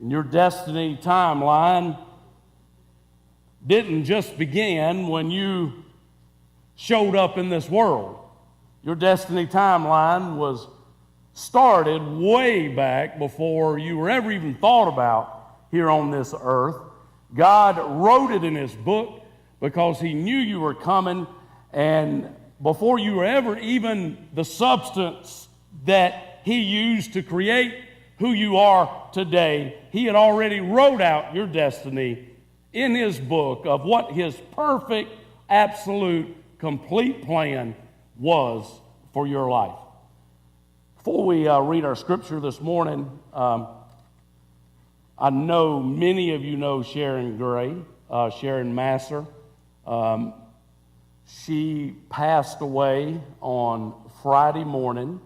And your destiny timeline didn't just begin when you showed up in this world. Your destiny timeline was started way back before you were ever even thought about here on this earth. God wrote it in His book because He knew you were coming, and before you were ever even the substance that He used to create who you are today, He had already wrote out your destiny in His book of what His perfect, absolute, complete plan was for your life. Before we read our scripture this morning, I know many of you know Sharon Gray, Sharon Masser. She passed away on Friday morning.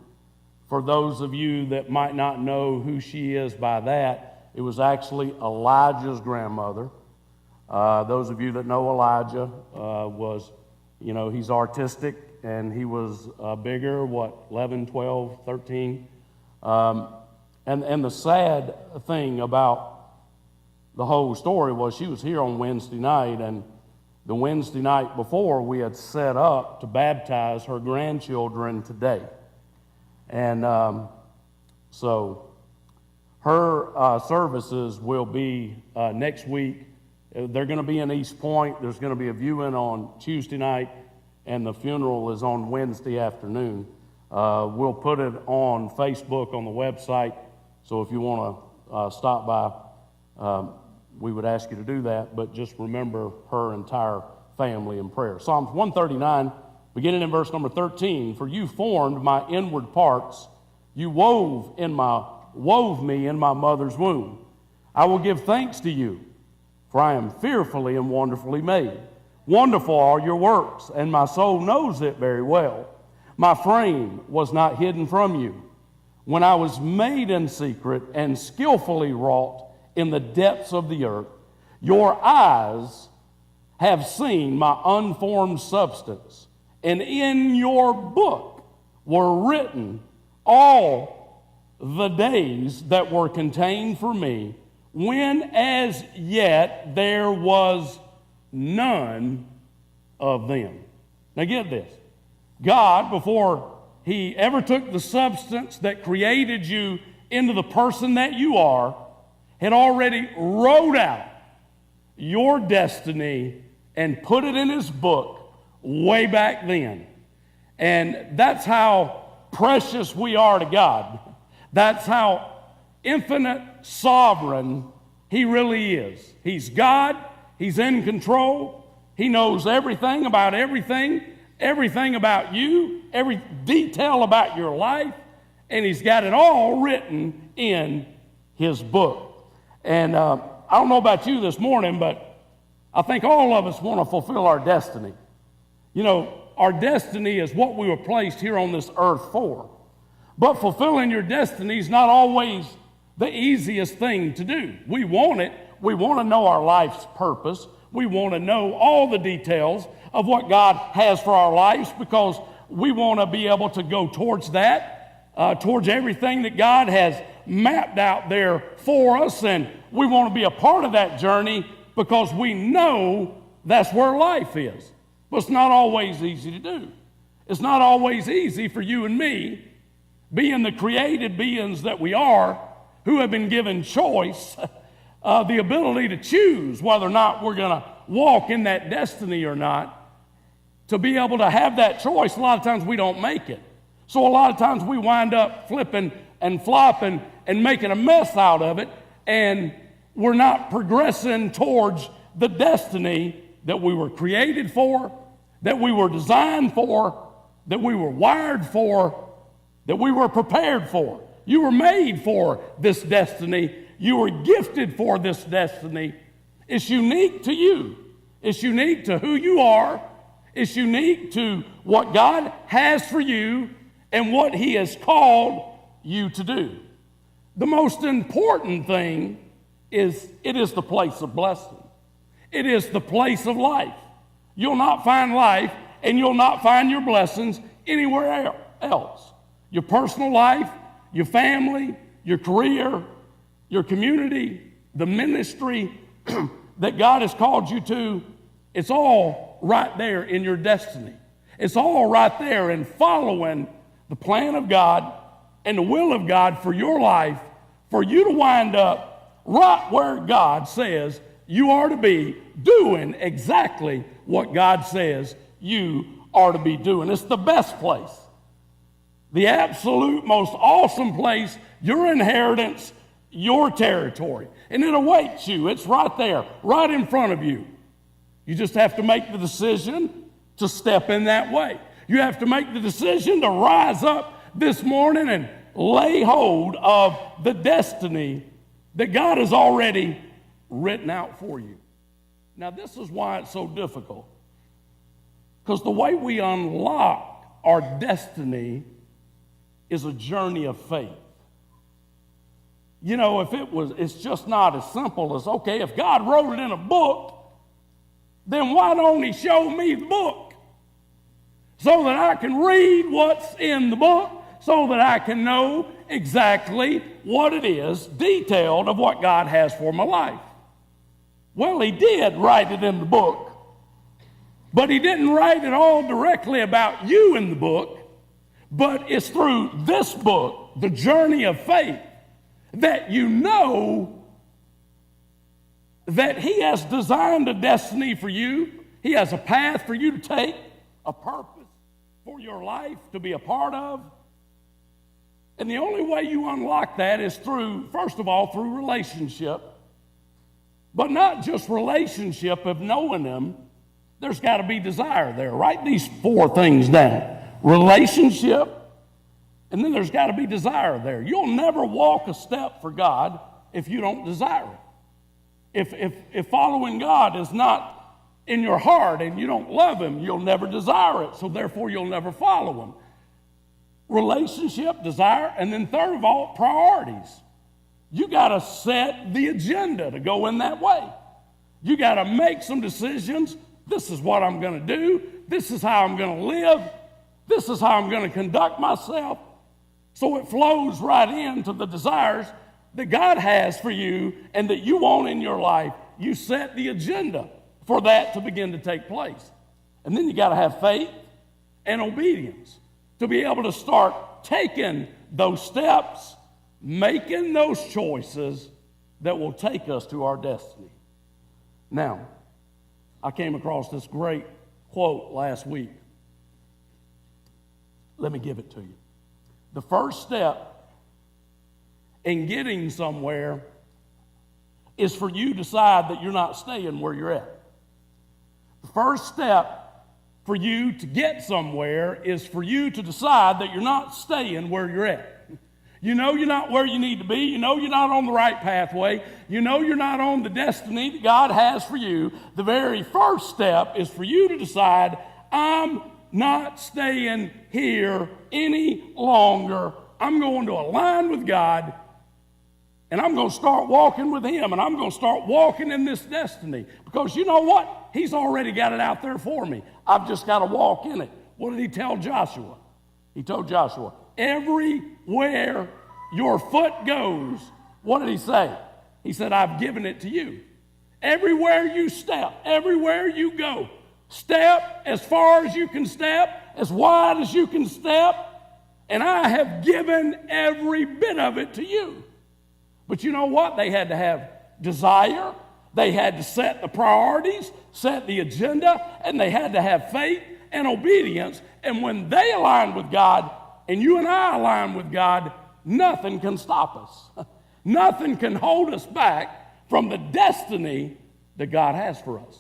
For those of you that might not know who she is by that, it was actually Elijah's grandmother. Those of you that know Elijah was, he's artistic, and he was bigger, 11, 12, 13. And the sad thing about the whole story was she was here on Wednesday night, and the Wednesday night before we had set up to baptize her grandchildren today. And so her services will be next week. They're going to be in East Point. There's going to be a viewing on Tuesday night, and the funeral is on Wednesday afternoon. We'll put it on Facebook on the website, so if you want to stop by, we would ask you to do that, but just remember her entire family in prayer. Psalms 139, beginning in verse number 13, "For you formed my inward parts, you wove me in my mother's womb. I will give thanks to you, for I am fearfully and wonderfully made. Wonderful are your works, and my soul knows it very well. My frame was not hidden from you, when I was made in secret and skillfully wrought in the depths of the earth. Your eyes have seen my unformed substance, and in your book were written all the days that were contained for me, when as yet there was none of them." Now get this. God, before He ever took the substance that created you into the person that you are, had already wrote out your destiny and put it in His book way back then. And that's how precious we are to God. That's how infinite sovereign He really is. He's God. He's in control. He knows everything about everything about you, every detail about your life, and He's got it all written in His book. And I don't know about you this morning, but I think all of us want to fulfill our destiny. Our destiny is what we were placed here on this earth for. But fulfilling your destiny is not always the easiest thing to do. We want it. We want to know our life's purpose. We want to know all the details of what God has for our lives, because we want to be able to go towards that, towards everything that God has mapped out there for us, and we want to be a part of that journey because we know that's where life is. But it's not always easy to do. It's not always easy for you and me, being the created beings that we are, who have been given choice, the ability to choose whether or not we're going to walk in that destiny or not. To be able to have that choice, a lot of times we don't make it. So a lot of times we wind up flipping and flopping and making a mess out of it, and we're not progressing towards the destiny that we were created for, that we were designed for, that we were wired for, that we were prepared for. You were made for this destiny. You were gifted for this destiny. It's unique to you. It's unique to who you are. It's unique to what God has for you and what He has called you to do. The most important thing is it is the place of blessing. It is the place of life. You'll not find life and you'll not find your blessings anywhere else. Your personal life, your family, your career, your community, the ministry that God has called you to, it's all right there in your destiny. It's all right there in following the plan of God and the will of God for your life, for you to wind up right where God says you are to be, doing exactly what God says you are to be doing. It's the best place, the absolute most awesome place, your inheritance, your territory. And it awaits you. It's right there, right in front of you. You just have to make the decision to step in that way. You have to make the decision to rise up this morning and lay hold of the destiny that God has already written out for you. Now, this is why it's so difficult. Because the way we unlock our destiny is a journey of faith. You know, it's just not as simple as, okay, if God wrote it in a book, then why don't he show me the book so that I can read what's in the book, so that I can know exactly what it is, detailed of what God has for my life? Well, he did write it in the book, but he didn't write it all directly about you in the book, but it's through this book, the journey of faith, that you know that he has designed a destiny for you. He has a path for you to take, a purpose for your life to be a part of. And the only way you unlock that is through, first of all, through relationship. But not just relationship of knowing him. There's got to be desire there. Write these 4 things down. Relationship, and then there's got to be desire there. You'll never walk a step for God if you don't desire it. If following God is not in your heart and you don't love him, you'll never desire it. So therefore, you'll never follow him. Relationship, desire, and then third of all, priorities. You got to set the agenda to go in that way. You got to make some decisions. This is what I'm going to do. This is how I'm going to live. This is how I'm going to conduct myself. So it flows right into the desires that God has for you and that you want in your life. You set the agenda for that to begin to take place. And then you got to have faith and obedience to be able to start taking those steps, making those choices that will take us to our destiny. Now, I came across this great quote last week. Let me give it to you. The first step in getting somewhere is for you to decide that you're not staying where you're at. The first step for you to get somewhere is for you to decide that you're not staying where you're at. You know you're not where you need to be. You know you're not on the right pathway. You know you're not on the destiny that God has for you. The very first step is for you to decide, I'm not staying here any longer. I'm going to align with God, and I'm going to start walking with him, and I'm going to start walking in this destiny. Because you know what? He's already got it out there for me. I've just got to walk in it. What did he tell Joshua? He told Joshua, everywhere your foot goes, what did he say? He said, I've given it to you. Everywhere you step, everywhere you go, step as far as you can step, as wide as you can step, and I have given every bit of it to you. But you know what? They had to have desire. They had to set the priorities, set the agenda, and they had to have faith and obedience. And when they aligned with God, and you and I align with God, nothing can stop us. Nothing can hold us back from the destiny that God has for us.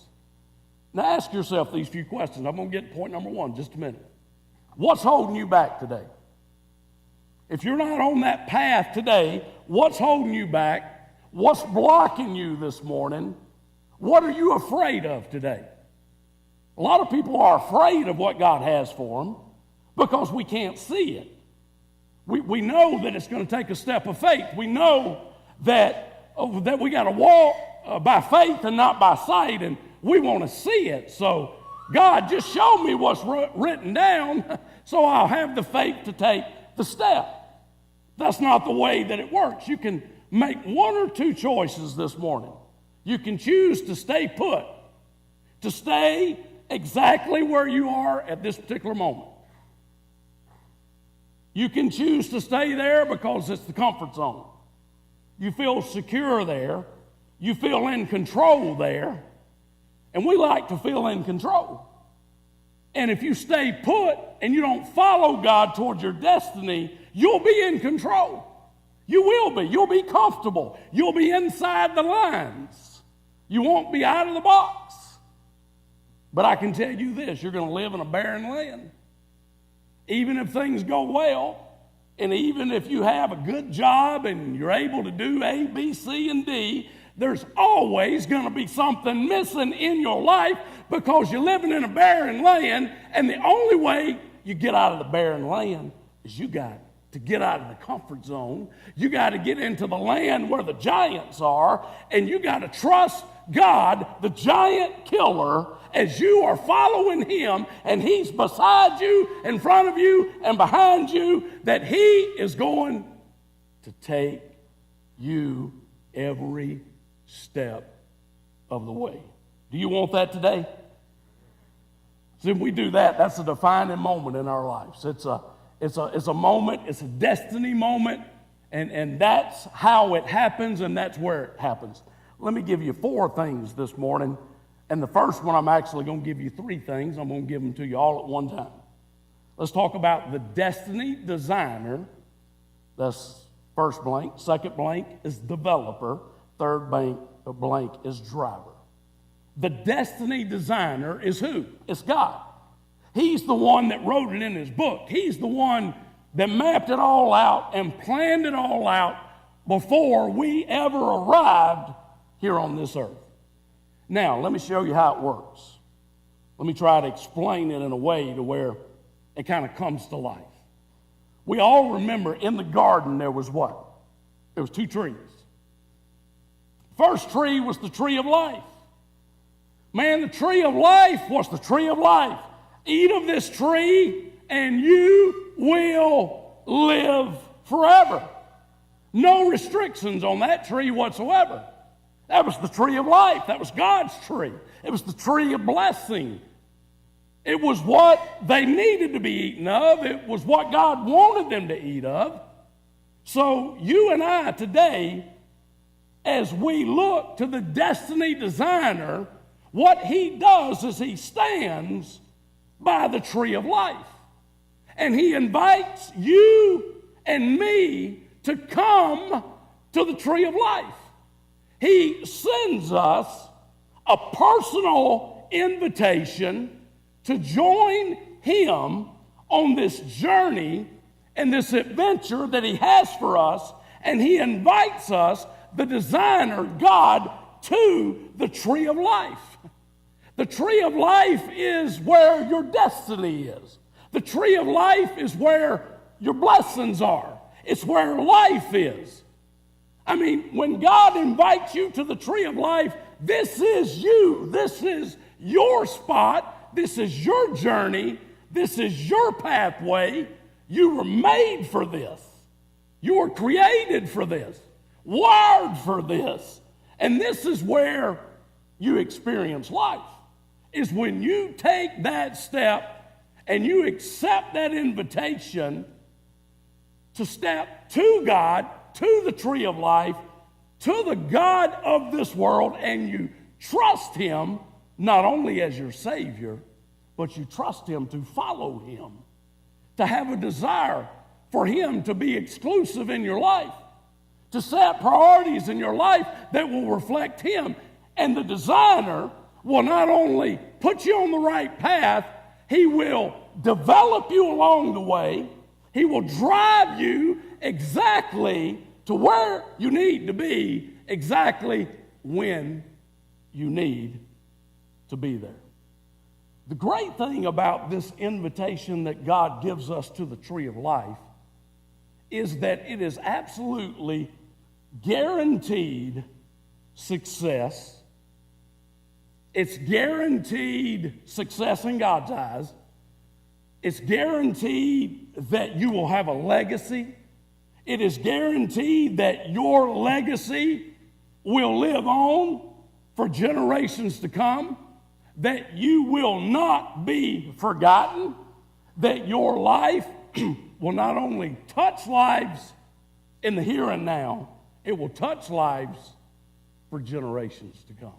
Now ask yourself these few questions. I'm going to get to point number 1 in just a minute. What's holding you back today? If you're not on that path today, what's holding you back? What's blocking you this morning? What are you afraid of today? A lot of people are afraid of what God has for them because we can't see it. We know that it's going to take a step of faith. We know that we got to walk by faith and not by sight, and we want to see it. So, God, just show me what's written down so I'll have the faith to take the step. That's not the way that it works. You can make one or two choices this morning. You can choose to stay put, to stay exactly where you are at this particular moment. You can choose to stay there because it's the comfort zone. You feel secure there. You feel in control there. And we like to feel in control. And if you stay put and you don't follow God towards your destiny, you'll be in control. You will be. You'll be comfortable. You'll be inside the lines. You won't be out of the box. But I can tell you this, you're going to live in a barren land. Even if things go well, and even if you have a good job and you're able to do A, B, C, and D, there's always going to be something missing in your life because you're living in a barren land, and the only way you get out of the barren land is you got to get out of the comfort zone. You got to get into the land where the giants are, and you got to trust God, the giant killer, as you are following him, and he's beside you, in front of you, and behind you, that he is going to take you every step of the way. Do you want that today? See, if we do that, that's a defining moment in our lives. It's a moment, it's a destiny moment, and that's how it happens, and that's where it happens. Let me give you 4 things this morning. And the first one, I'm actually going to give you 3 things. I'm going to give them to you all at one time. Let's talk about the destiny designer. That's first blank. Second blank is developer. Third blank is driver. The destiny designer is who? It's God. He's the one that wrote it in his book. He's the one that mapped it all out and planned it all out before we ever arrived here on this earth. Now, let me show you how it works. Let me try to explain it in a way to where it kind of comes to life. We all remember in the garden there was what? There was 2 trees. First tree was the tree of life. Man, the tree of life was the tree of life. Eat of this tree and you will live forever. No restrictions on that tree whatsoever. That was the tree of life. That was God's tree. It was the tree of blessing. It was what they needed to be eaten of. It was what God wanted them to eat of. So you and I today, as we look to the destiny designer, what he does is he stands by the tree of life. And he invites you and me to come to the tree of life. He sends us a personal invitation to join him on this journey and this adventure that he has for us, and he invites us, the designer, God, to the tree of life. The tree of life is where your destiny is. The tree of life is where your blessings are. It's where life is. I mean, when God invites you to the tree of life, this is you. This is your spot. This is your journey. This is your pathway. You were made for this. You were created for this, wired for this. And this is where you experience life, is when you take that step and you accept that invitation to step to God, to the tree of life, to the God of this world, and you trust him not only as your Savior, but you trust him to follow him, to have a desire for him to be exclusive in your life, to set priorities in your life that will reflect him. And the designer will not only put you on the right path, he will develop you along the way. He will drive you exactly to where you need to be, exactly when you need to be there. The great thing about this invitation that God gives us to the tree of life is that it is absolutely guaranteed success. It's guaranteed success in God's eyes. It's guaranteed that you will have a legacy. It is guaranteed that your legacy will live on for generations to come, that you will not be forgotten, that your life will not only touch lives in the here and now, it will touch lives for generations to come.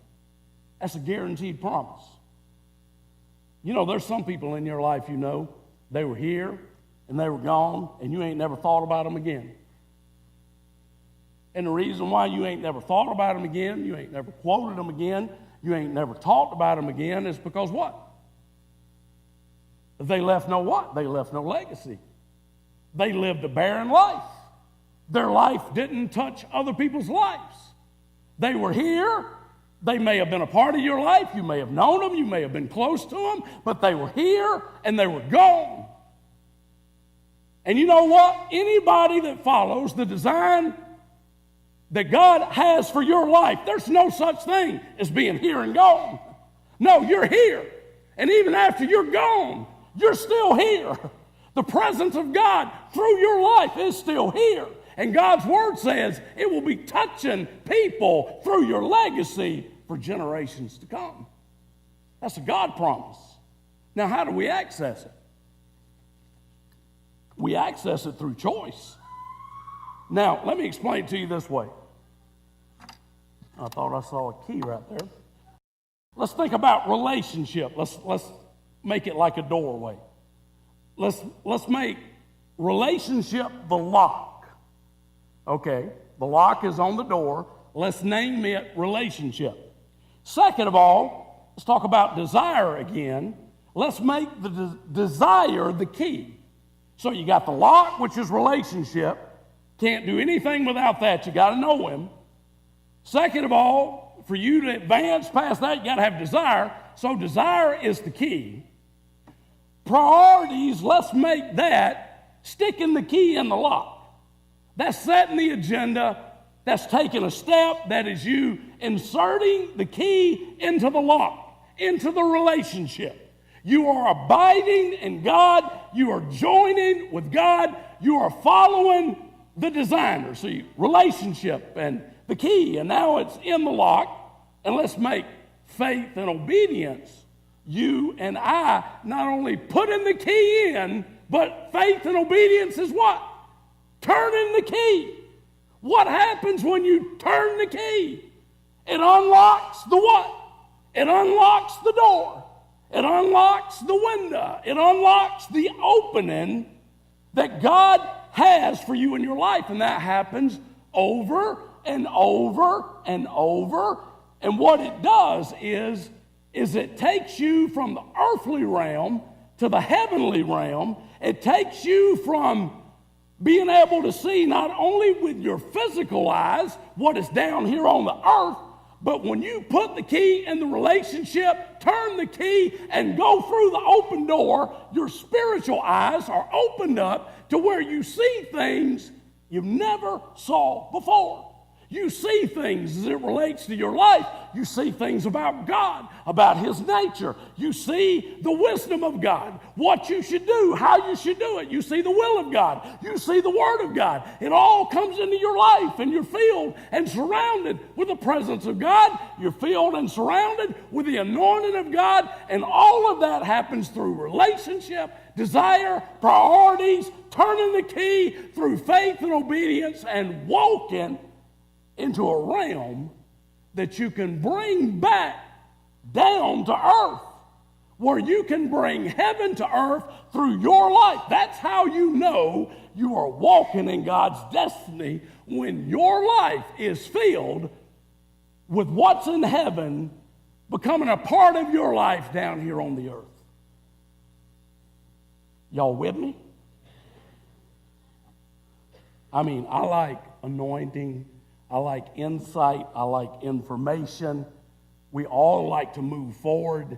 That's a guaranteed promise. You know, there's some people in your life, you know, they were here and they were gone, and you ain't never thought about them again. And the reason why you ain't never thought about them again, you ain't never quoted them again, you ain't never talked about them again is because what? They left no what? They left no legacy. They lived a barren life. Their life didn't touch other people's lives. They were here. They may have been a part of your life. You may have known them. You may have been close to them. But they were here and they were gone. And you know what? Anybody that follows the design that God has for your life, there's no such thing as being here and gone. No, you're here. And even after you're gone, you're still here. The presence of God through your life is still here. And God's word says it will be touching people through your legacy for generations to come. That's a God promise. Now, how do we access it? We access it through choice. Now, let me explain it to you this way. I thought I saw a key right there. Let's think about relationship. Let's make it like a doorway. Let's make relationship the lock. Okay, the lock is on the door. Let's name it relationship. Second of all, let's talk about desire again. Let's make the desire the key. So you got the lock, which is relationship. Can't do anything without that. You got to know him. Second of all, for you to advance past that, you got to have desire. So desire is the key. Priorities, let's make that sticking the key in the lock. That's setting the agenda. That's taking a step. That is you inserting the key into the lock, into the relationship. You are abiding in God. You are joining with God. You are following the designer. See, relationship and the key, and now it's in the lock. And let's make faith and obedience. You and I not only putting the key in, but faith and obedience is what? Turning the key. What happens when you turn the key? It unlocks the what? It unlocks the door. It unlocks the window. It unlocks the opening that God has for you in your life. And that happens over and over and over. And what it does is it takes you from the earthly realm to the heavenly realm. It takes you from being able to see not only with your physical eyes what is down here on the earth, but when you put the key in the relationship, turn the key, and go through the open door, your spiritual eyes are opened up to where you see things you've never saw before. You see things as it relates to your life. You see things about God, about His nature. You see the wisdom of God, what you should do, how you should do it. You see the will of God. You see the Word of God. It all comes into your life, and you're filled and surrounded with the presence of God. You're filled and surrounded with the anointing of God, and all of that happens through relationship, desire, priorities, turning the key through faith and obedience, and walking into a realm that you can bring back down to earth, where you can bring heaven to earth through your life. That's how you know you are walking in God's destiny, when your life is filled with what's in heaven becoming a part of your life down here on the earth. Y'all with me? I mean, I like anointing. I like insight. I like information. We all like to move forward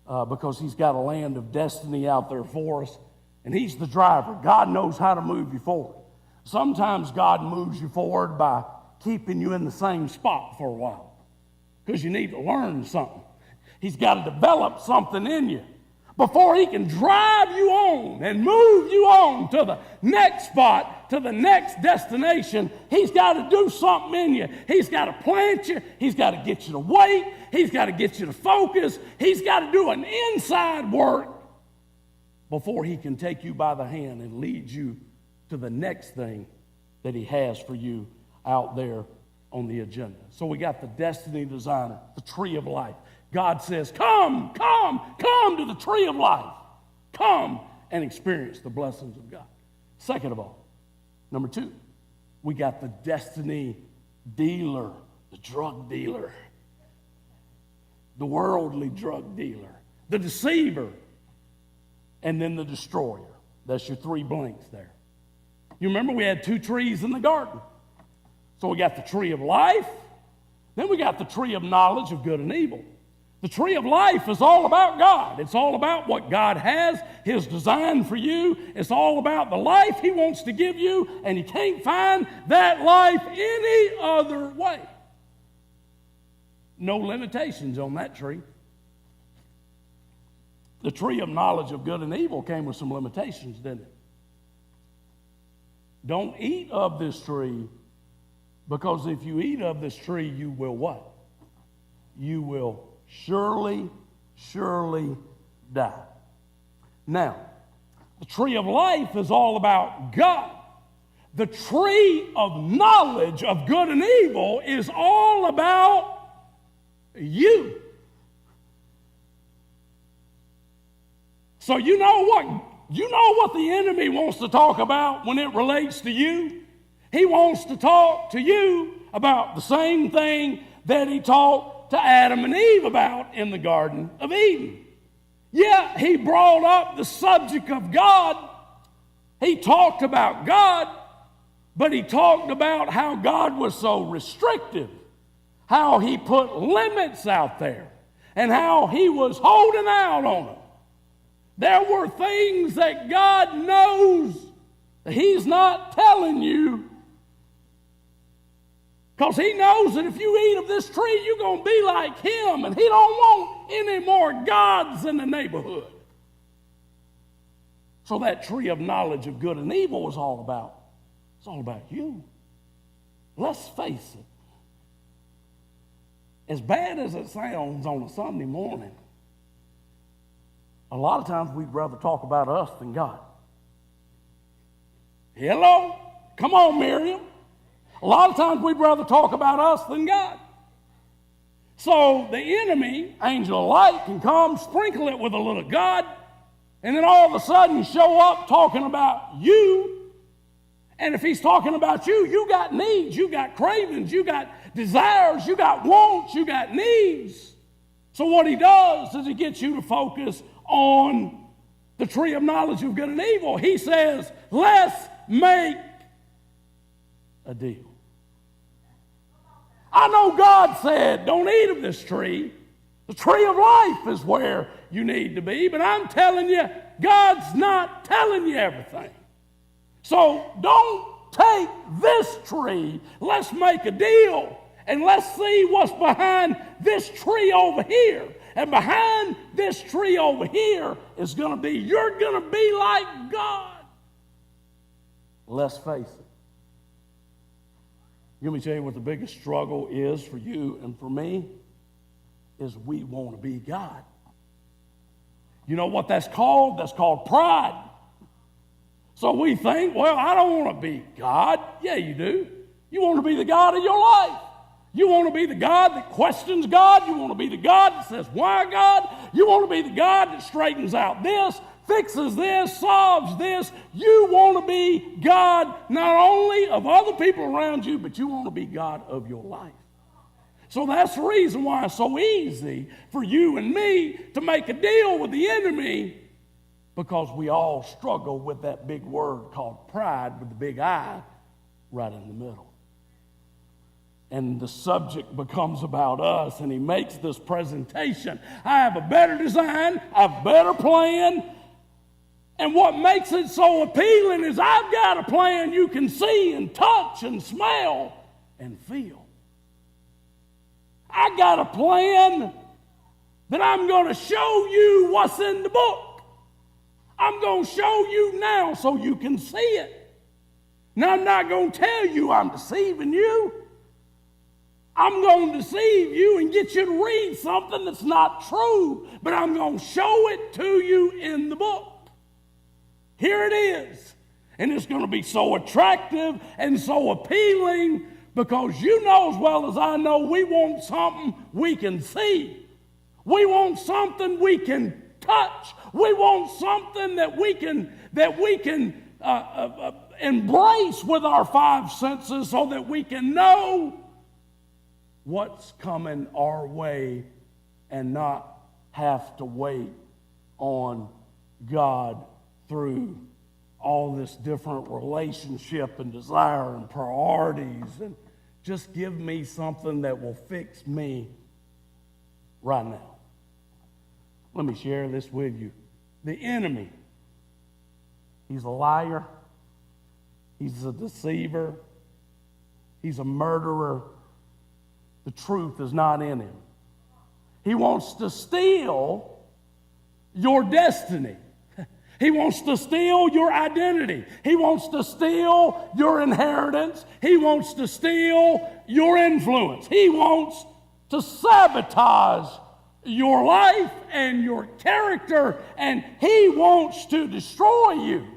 because He's got a land of destiny out there for us. And He's the driver. God knows how to move you forward. Sometimes God moves you forward by keeping you in the same spot for a while because you need to learn something. He's got to develop something in you before He can drive you on and move you on to the next spot to the next destination, he's got to do something in you. He's got to plant you. He's got to get you to wait. He's got to get you to focus. He's got to do an inside work before he can take you by the hand and lead you to the next thing that he has for you out there on the agenda. So we got the destiny designer, the tree of life. God says, come to the tree of life. Come and experience the blessings of God. Second of all, number 2, we got the destiny dealer, the drug dealer, the worldly drug dealer, the deceiver, and then the destroyer. That's your 3 blanks there. You remember we had 2 trees in the garden. So we got the tree of life, then we got the tree of knowledge of good and evil. The tree of life is all about God. It's all about what God has, his design for you. It's all about the life he wants to give you, and you can't find that life any other way. No limitations on that tree. The tree of knowledge of good and evil came with some limitations, didn't it? Don't eat of this tree, because if you eat of this tree, you will what? You will surely die. Now, the tree of life is all about God. The tree of knowledge of good and evil is all about you. So you know what the enemy wants to talk about when it relates to you? He wants to talk to you about the same thing that he talked to Adam and Eve about in the Garden of Eden. Yeah, he brought up the subject of God. He talked about God, but he talked about how God was so restrictive, how he put limits out there, and how he was holding out on them. There were things that God knows that he's not telling you, because he knows that if you eat of this tree, you're going to be like him, and he don't want any more gods in the neighborhood. So that tree of knowledge of good and evil is all about you. Let's face it. As bad as it sounds on a Sunday morning, a lot of times we'd rather talk about us than God. Hello? Come on, Miriam. A lot of times we'd rather talk about us than God. So the enemy, angel of light, can come, sprinkle it with a little God, and then all of a sudden show up talking about you. And if he's talking about you, you got needs, you got cravings, you got desires, you got wants, you got needs. So what he does is he gets you to focus on the tree of knowledge of good and evil. He says, let's make a deal. I know God said, don't eat of this tree. The tree of life is where you need to be. But I'm telling you, God's not telling you everything. So don't take this tree. Let's make a deal. And let's see what's behind this tree over here. And behind this tree over here is going to be, you're going to be like God. Let's face it. Let me tell you what the biggest struggle is for you and for me, is we want to be God. You know what that's called? That's called pride. So we think, well, I don't want to be God. Yeah, you do. You want to be the God of your life. You want to be the God that questions God. You want to be the God that says, why God? You want to be the God that straightens out this, fixes this, solves this. You want to be God not only of other people around you, but you want to be God of your life. So that's the reason why it's so easy for you and me to make a deal with the enemy, because we all struggle with that big word called pride with the big I right in the middle. And the subject becomes about us, and he makes this presentation. I have a better design, I have a better plan, and what makes it so appealing is I've got a plan you can see and touch and smell and feel. I got a plan that I'm going to show you what's in the book. I'm going to show you now so you can see it. Now, I'm not going to tell you I'm deceiving you. I'm going to deceive you and get you to read something that's not true, but I'm going to show it to you in the book. Here it is. And it's going to be so attractive and so appealing because you know as well as I know we want something we can see. We want something we can touch. We want something that we can embrace with our five senses so that we can know what's coming our way and not have to wait on God through all this different relationship and desire and priorities, and just give me something that will fix me right now. Let me share this with you. The enemy, he's a liar, he's a deceiver, he's a murderer. The truth is not in him. He wants to steal your destiny. He wants to steal your identity. He wants to steal your inheritance. He wants to steal your influence. He wants to sabotage your life and your character, and he wants to destroy you.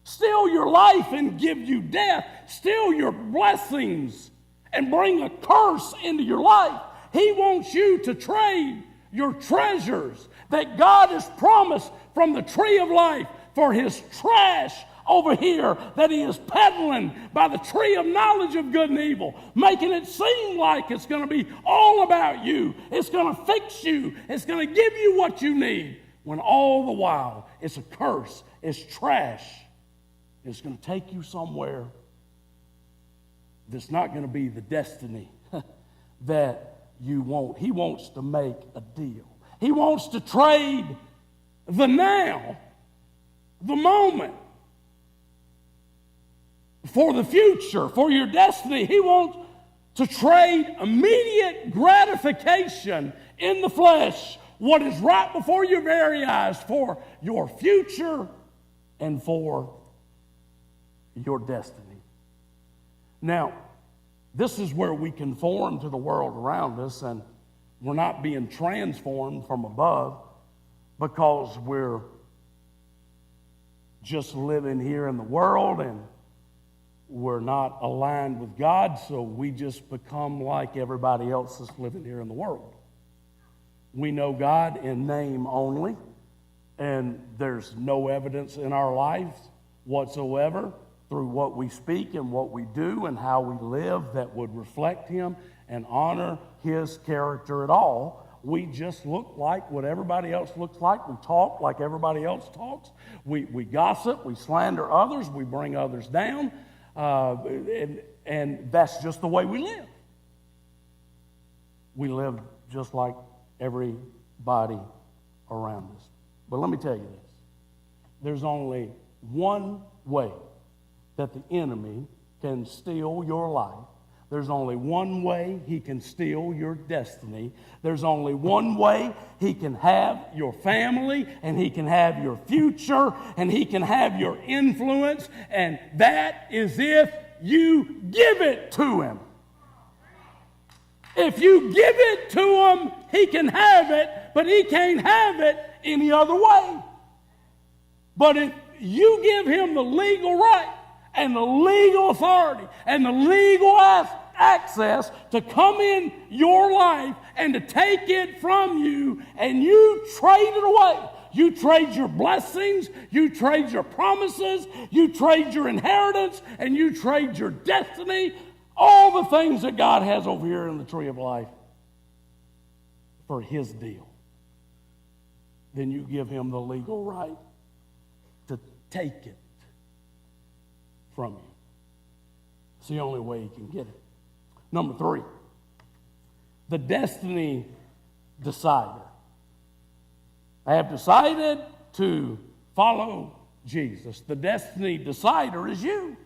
Steal your life and give you death. Steal your blessings and bring a curse into your life. He wants you to trade your treasures that God has promised from the tree of life for his trash over here that he is peddling by the tree of knowledge of good and evil, making it seem like it's going to be all about you. It's going to fix you. It's going to give you what you need, when all the while it's a curse, it's trash. It's going to take you somewhere that's not going to be the destiny that you want. He wants to make a deal. He wants to trade the now, the moment, for the future, for your destiny. He wants to trade immediate gratification in the flesh, what is right before your very eyes, for your future and for your destiny. Now, this is where we conform to the world around us, and we're not being transformed from above because we're just living here in the world and we're not aligned with God, so we just become like everybody else that's living here in the world. We know God in name only, and there's no evidence in our lives whatsoever through what we speak and what we do and how we live that would reflect him and honor his character at all. We just look like what everybody else looks like. We talk like everybody else talks. We gossip, we slander others, we bring others down, and that's just the way we live. We live just like everybody around us. But let me tell you this. There's only one way that the enemy can steal your life. There's only one way he can steal your destiny. There's only one way he can have your family, and he can have your future, and he can have your influence, and that is if you give it to him. If you give it to him, he can have it, but he can't have it any other way. But if you give him the legal right and the legal authority and the legal access to come in your life and to take it from you, and you trade it away. You trade your blessings, you trade your promises, you trade your inheritance, and you trade your destiny, all the things that God has over here in the tree of life for his deal. Then you give him the legal right to take it from you. It's the only way he can get it. Number 3, the destiny decider. I have decided to follow Jesus. The destiny decider is you.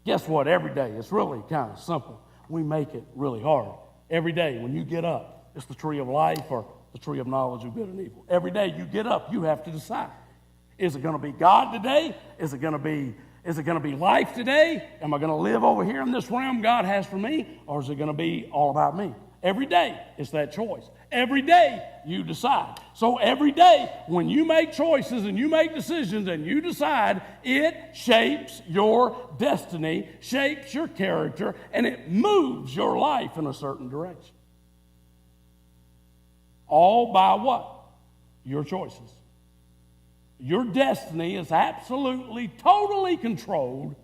Guess what? Every day, it's really kind of simple. We make it really hard. Every day when you get up, it's the tree of life or the tree of knowledge of good and evil. Every day you get up, you have to decide. Is it going to be God today? Is it going to be Is it going to be life today? Am I going to live over here in this realm God has for me? Or is it going to be all about me? Every day it's that choice. Every day you decide. So every day when you make choices and you make decisions and you decide, it shapes your destiny, shapes your character, and it moves your life in a certain direction. All by what? Your choices. Your destiny is absolutely, totally controlled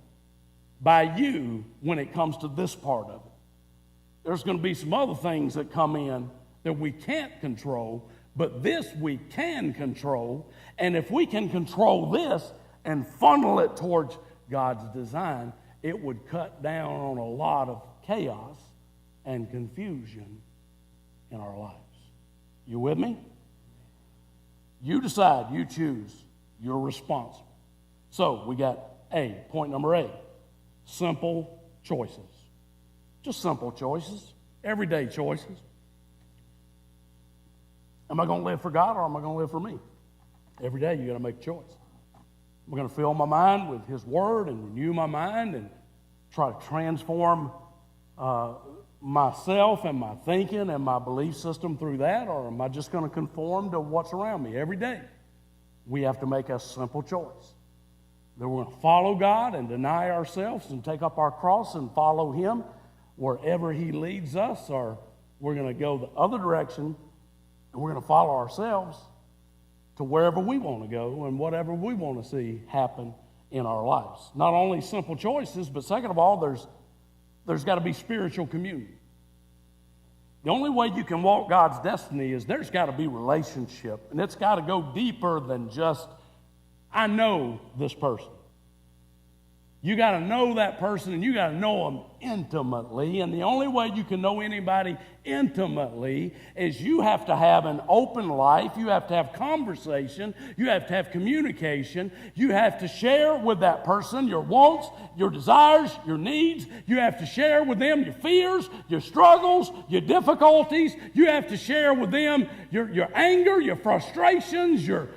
by you when it comes to this part of it. There's going to be some other things that come in that we can't control, but this we can control. And if we can control this and funnel it towards God's design, it would cut down on a lot of chaos and confusion in our lives. You with me? You decide, you choose, you're responsible. So we got point number A, simple choices. Just simple choices, everyday choices. Am I going to live for God or am I going to live for me? Every day you got to make a choice. I'm going to fill my mind with His Word and renew my mind and try to transform myself and my thinking and my belief system through that, or am I just going to conform to what's around me? Every day we have to make a simple choice that we're going to follow God and deny ourselves and take up our cross and follow Him wherever He leads us, or we're going to go the other direction and we're going to follow ourselves to wherever we want to go and whatever we want to see happen in our lives. Not only simple choices, but second of all, there's got to be spiritual communion. The only way you can walk God's destiny is there's got to be relationship, and it's got to go deeper than just, I know this person. You got to know that person, and you got to know them intimately, and the only way you can know anybody intimately is you have to have an open life, you have to have conversation, you have to have communication, you have to share with that person your wants, your desires, your needs, you have to share with them your fears, your struggles, your difficulties, you have to share with them your anger, your frustrations, your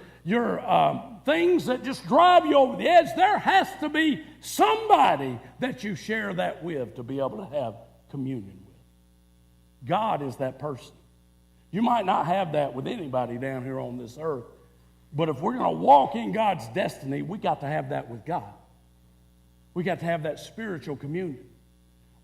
things that just drive you over the edge. There has to be somebody that you share that with to be able to have communion with. God is that person. You might not have that with anybody down here on this earth, but if we're going to walk in God's destiny, we got to have that with God. We got to have that spiritual communion.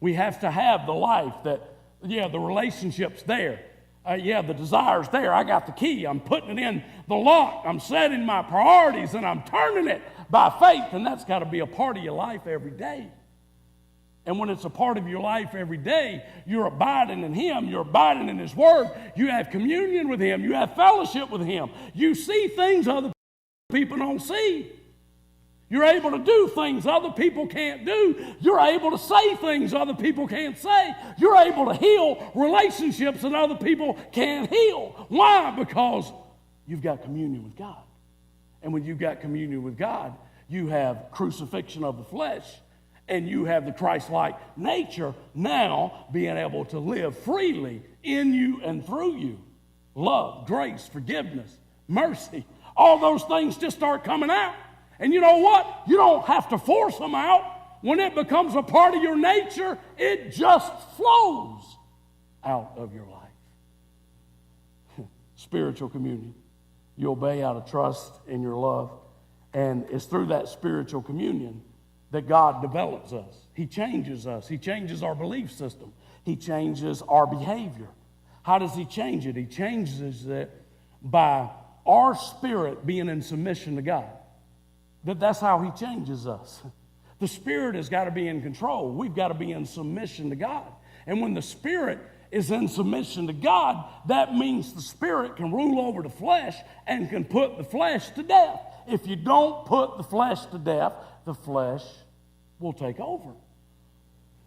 We have to have the life that, the relationship's there. The desire's there. I got the key. I'm putting it in the lock. I'm setting my priorities and I'm turning it by faith. And that's got to be a part of your life every day. And when it's a part of your life every day, you're abiding in Him. You're abiding in His Word. You have communion with Him. You have fellowship with Him. You see things other people don't see. You're able to do things other people can't do. You're able to say things other people can't say. You're able to heal relationships that other people can't heal. Why? Because you've got communion with God. And when you've got communion with God, you have crucifixion of the flesh, and you have the Christ-like nature now being able to live freely in you and through you. Love, grace, forgiveness, mercy, all those things just start coming out. And you know what? You don't have to force them out. When it becomes a part of your nature, it just flows out of your life. Spiritual communion. You obey out of trust in your love. And it's through that spiritual communion that God develops us. He changes us. He changes our belief system. He changes our behavior. How does He change it? He changes it by our spirit being in submission to God. That's how He changes us. The Spirit has got to be in control. We've got to be in submission to God. And when the Spirit is in submission to God, that means the Spirit can rule over the flesh and can put the flesh to death. If you don't put the flesh to death, the flesh will take over.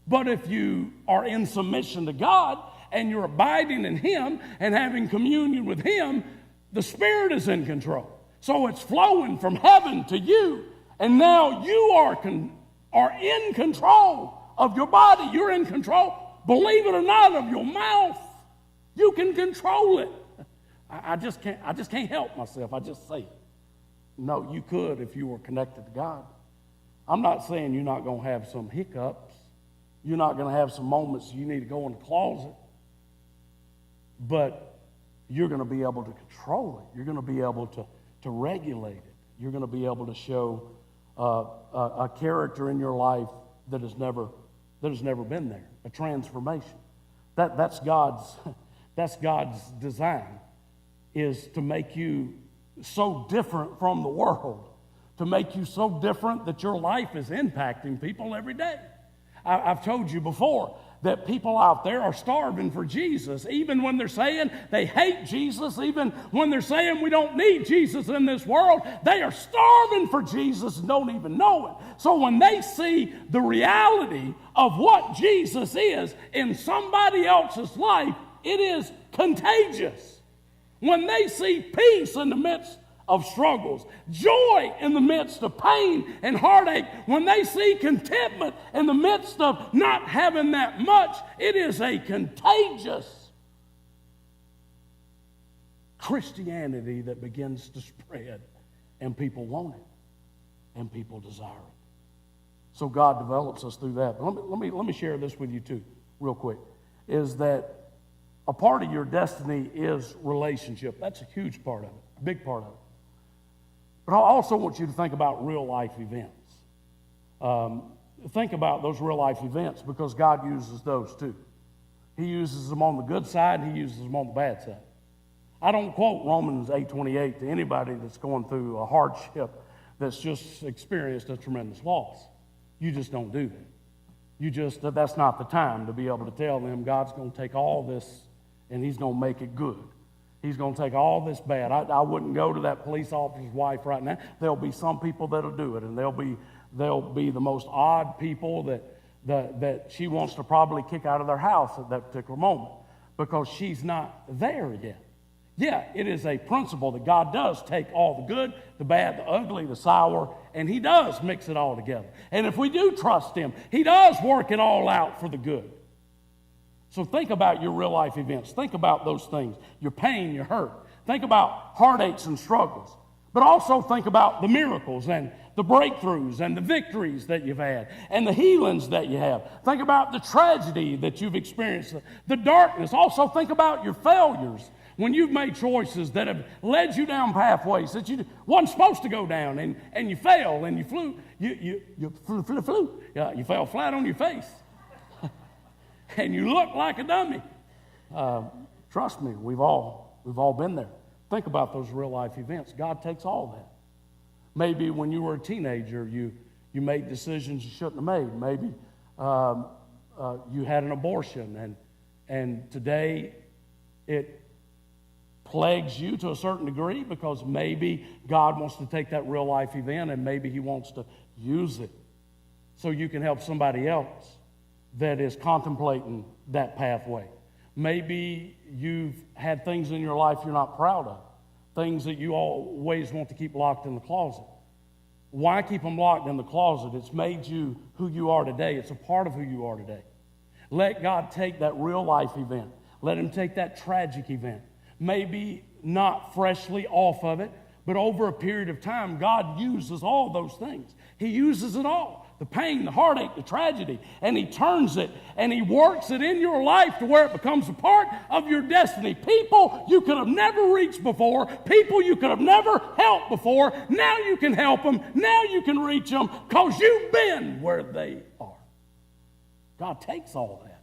But if you are in submission to God and you're abiding in Him and having communion with Him, the Spirit is in control. So it's flowing from heaven to you. And now you are in control of your body. You're in control, believe it or not, of your mouth. You can control it. I just can't help myself. I just say it. No, you could if you were connected to God. I'm not saying you're not going to have some hiccups. You're not going to have some moments you need to go in the closet. But you're going to be able to control it. You're going to be able to regulate it. You're going to be able to show a character in your life that has never been there, a transformation. That's God's design, is to make you so different from the world, to make you so different that your life is impacting people every day. I've told you before that people out there are starving for Jesus, even when they're saying they hate Jesus, even when they're saying we don't need Jesus in this world. They are starving for Jesus and don't even know it. So when they see the reality of what Jesus is in somebody else's life, it is contagious. When they see peace in the midst of struggles, joy in the midst of pain and heartache, when they see contentment in the midst of not having that much, it is a contagious Christianity that begins to spread, and people want it, and people desire it. So God develops us through that. But let me share this with you too, real quick, is that a part of your destiny is relationship. That's a huge part of it, a big part of it. But I also want you to think about real life events. Think about those real life events, because God uses those too. He uses them on the good side, and He uses them on the bad side. I don't quote Romans 8:28 to anybody that's going through a hardship, that's just experienced a tremendous loss. You just don't do that. That's not the time to be able to tell them God's going to take all this and He's going to make it good. He's going to take all this bad. I wouldn't go to that police officer's wife right now. There'll be some people that'll do it, and they'll be the most odd people that she wants to probably kick out of their house at that particular moment, because she's not there yet. Yeah, it is a principle that God does take all the good, the bad, the ugly, the sour, and He does mix it all together. And if we do trust Him, He does work it all out for the good. So think about your real life events. Think about those things, your pain, your hurt. Think about heartaches and struggles. But also think about the miracles and the breakthroughs and the victories that you've had and the healings that you have. Think about the tragedy that you've experienced, the darkness. Also think about your failures, when you've made choices that have led you down pathways that you wasn't supposed to go down, and you fell and you flew. You fell flat on your face. And you look like a dummy. Trust me, we've all been there. Think about those real life events. God takes all that. Maybe when you were a teenager, you made decisions you shouldn't have made. Maybe you had an abortion, and today it plagues you to a certain degree, because maybe God wants to take that real life event and maybe He wants to use it so you can help somebody else that is contemplating that pathway. Maybe you've had things in your life you're not proud of, things that you always want to keep locked in the closet. Why keep them locked in the closet? It's made you who you are today. It's a part of who you are today. Let God take that real life event. Let Him take that tragic event. Maybe not freshly off of it, but over a period of time, God uses all those things. He uses it all. The pain, the heartache, the tragedy, and He turns it and He works it in your life to where it becomes a part of your destiny. People you could have never reached before, people you could have never helped before, now you can help them, now you can reach them, because you've been where they are. God takes all that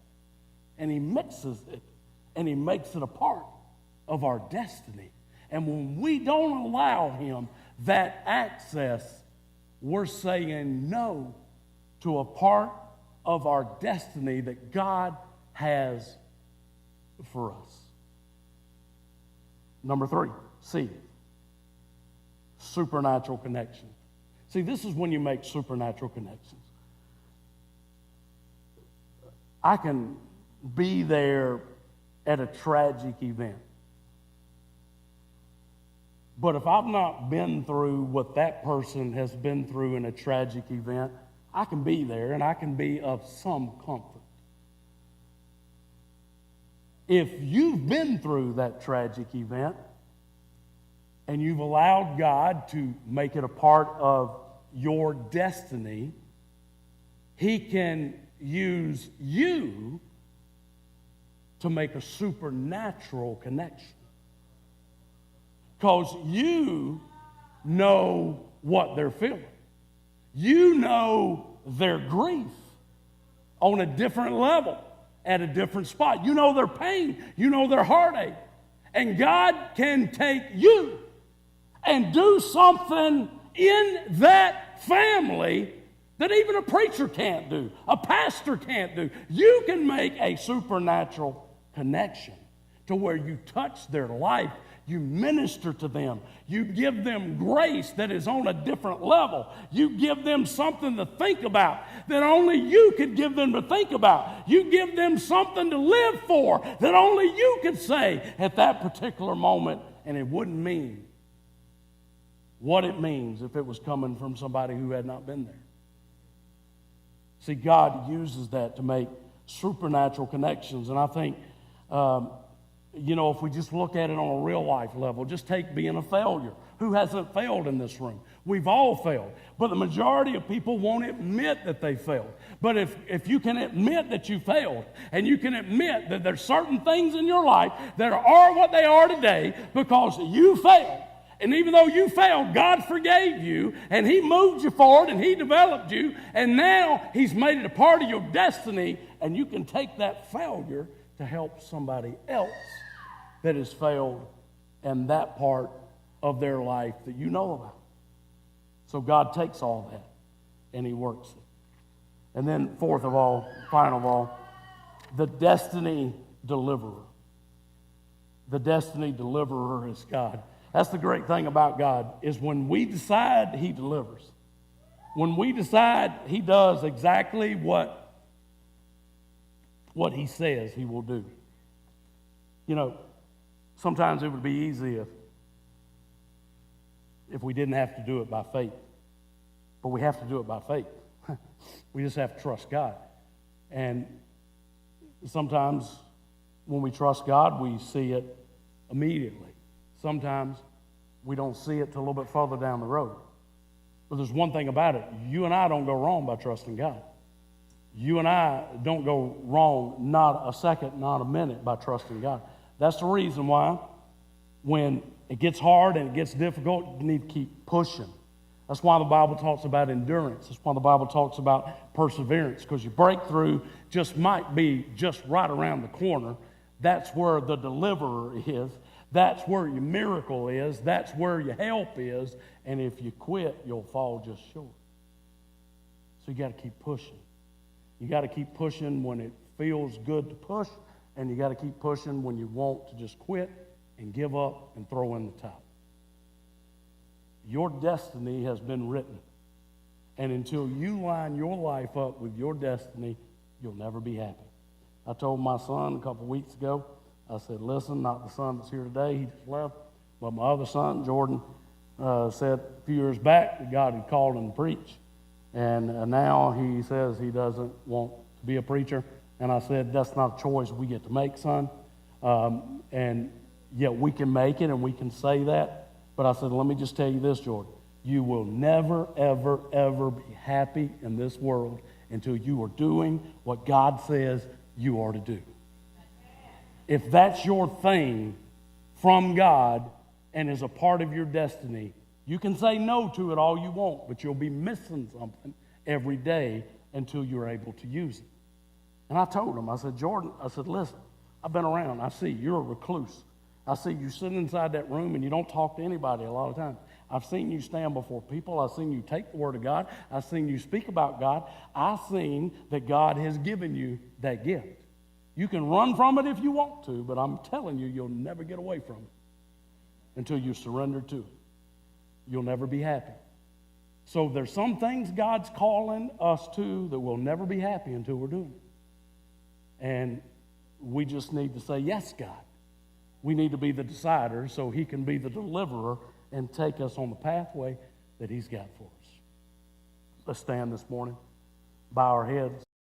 and He mixes it and He makes it a part of our destiny. And when we don't allow Him that access, we're saying no to a part of our destiny that God has for us. Number 3, C, supernatural connection. See, this is when you make supernatural connections. I can be there at a tragic event, but if I've not been through what that person has been through in a tragic event, I can be there and I can be of some comfort. If you've been through that tragic event and you've allowed God to make it a part of your destiny, He can use you to make a supernatural connection. Because you know what they're feeling. You know their grief on a different level, at a different spot. You know their pain. You know their heartache. And God can take you and do something in that family that even a preacher can't do, a pastor can't do. You can make a supernatural connection to where you touch their life, you minister to them, you give them grace that is on a different level. You give them something to think about that only you could give them to think about. You give them something to live for that only you could say at that particular moment, and it wouldn't mean what it means if it was coming from somebody who had not been there. See, God uses that to make supernatural connections. And I think, if we just look at it on a real life level, just take being a failure. Who hasn't failed in this room? We've all failed. But the majority of people won't admit that they failed. But if you can admit that you failed, and you can admit that there's certain things in your life that are what they are today because you failed, and even though you failed, God forgave you, and He moved you forward, and He developed you, and now He's made it a part of your destiny, and you can take that failure to help somebody else that has failed in that part of their life that you know about. So God takes all that, and He works it. And then fourth of all, final of all, the destiny deliverer. The destiny deliverer is God. That's the great thing about God, is when we decide, He delivers. When we decide, He does exactly what He says He will do. Sometimes it would be easy if we didn't have to do it by faith. But we have to do it by faith. We just have to trust God. And sometimes when we trust God, we see it immediately. Sometimes we don't see it till a little bit further down the road. But there's one thing about it. You and I don't go wrong by trusting God. You and I don't go wrong not a second, not a minute by trusting God. That's the reason why when it gets hard and it gets difficult, you need to keep pushing. That's why the Bible talks about endurance. That's why the Bible talks about perseverance, because your breakthrough just might be just right around the corner. That's where the deliverer is. That's where your miracle is. That's where your help is. And if you quit, you'll fall just short. So you got to keep pushing. You got to keep pushing when it feels good to push, and you got to keep pushing when you want to just quit and give up and throw in the towel. Your destiny has been written. And until you line your life up with your destiny, you'll never be happy. I told my son a couple weeks ago, I said, listen, not the son that's here today, he just left, but my other son, Jordan, said a few years back that God had called him to preach. And now he says he doesn't want to be a preacher. And I said, that's not a choice we get to make, son. And yet we can make it and we can say that. But I said, let me just tell you this, Jordan. You will never, ever, ever be happy in this world until you are doing what God says you are to do. If that's your thing from God and is a part of your destiny, you can say no to it all you want, but you'll be missing something every day until you're able to use it. And I told him, I said, Jordan, I said, listen, I've been around. I see you're a recluse. I see you sitting inside that room and you don't talk to anybody a lot of times. I've seen you stand before people. I've seen you take the word of God. I've seen you speak about God. I've seen that God has given you that gift. You can run from it if you want to, but I'm telling you, you'll never get away from it until you surrender to it. You'll never be happy. So there's some things God's calling us to that we'll never be happy until we're doing it. And we just need to say, yes, God. We need to be the decider so He can be the deliverer and take us on the pathway that He's got for us. Let's stand this morning, bow our heads.